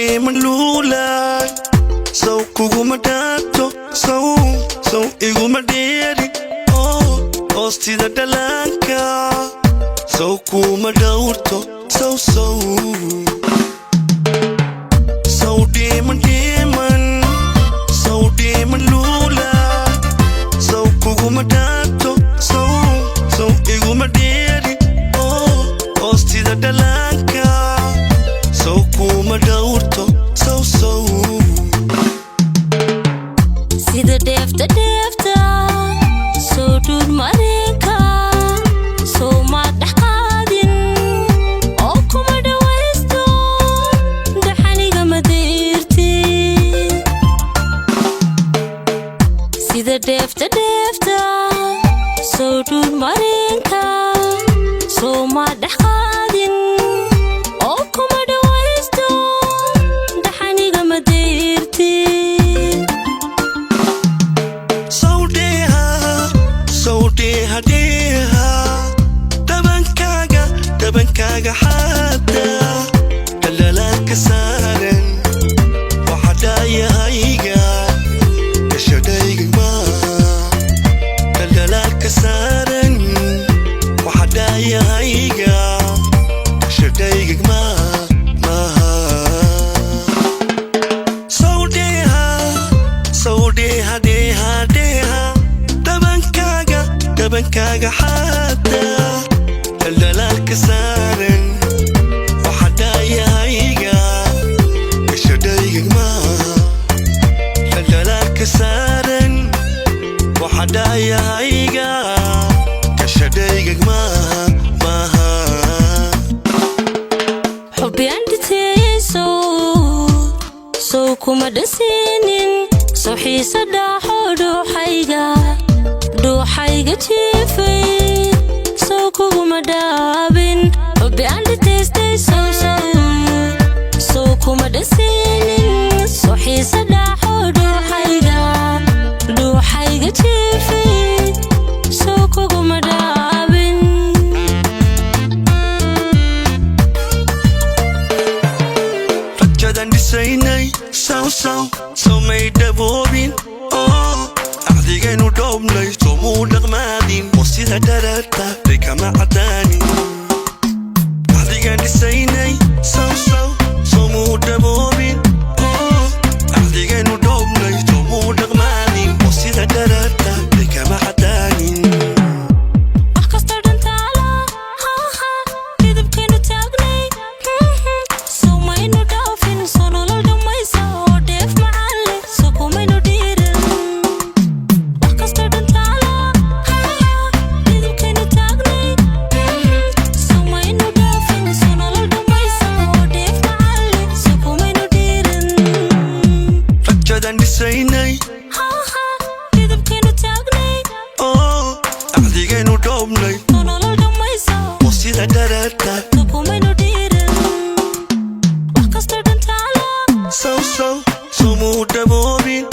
Saudi malula, so kugumadато, so igumaderi, osti da dalanka, so kumadauto, so Saudi mandiman, Saudi malula, so kugumadато, so igumaderi, osti da dalanka, so kumadauto, so sida deefta soo duud mareenka soo ma dhaxaadin oo kuma dhawaysto dhaxaniga madeerti sida deefta soo duud mareenka soo ma dhaxaadin oo kuma dhawaysto dhaxaniga madeerti dabankaga xaada dhalaalka saaran waxadayahayga gashadayga ma dhalaalka saaran waxadayahayga gashadayga ma sawdeha dabankaga xaada dhalaalka saaran waxadayahayga gashadayga ma dhalaalka saaran waxadayahayga gashadayga maaha xubbi aan dhitayso soo kuma dhasinin soo xiisa dhaxo dhuuxayga jiifay soo kuguma dhaabin xubbi aan dhitaystay soo kuma dhasinin soo xiisa dhaxo dhuuxayga jiifay soo kuguma dhaabin rajadan dhisaynay soo may dhaboobin axdigaynu dhoobnay soo muu dhaqmaadin oo sida dhararta bay kama cadaanin axdigaan dhisaynay soo muu dhaboobin axdigaynu dhoobnay soo muu dhaqmaadin oo sida dhararta bay kama cadaanin wax kasta dhantaala midabkaynu taagnay soo maynu dhaafin soo nolol dhammaysa oo dheef macalle soo kumaynu dhiirin wax kasta dhantaala midabkaynu taagnay soo maynu dhaafin soo nolol dhammaysa oo dheef macalle soo kumaynu dhiirin rajadan dhisaynay midabkaynu taagnay axdigaynu dhoobnay soo nolol dhammaysa oo sida dhararta soo kumaynu dhiirin wax kasta dhantaala soo muu dhaboobin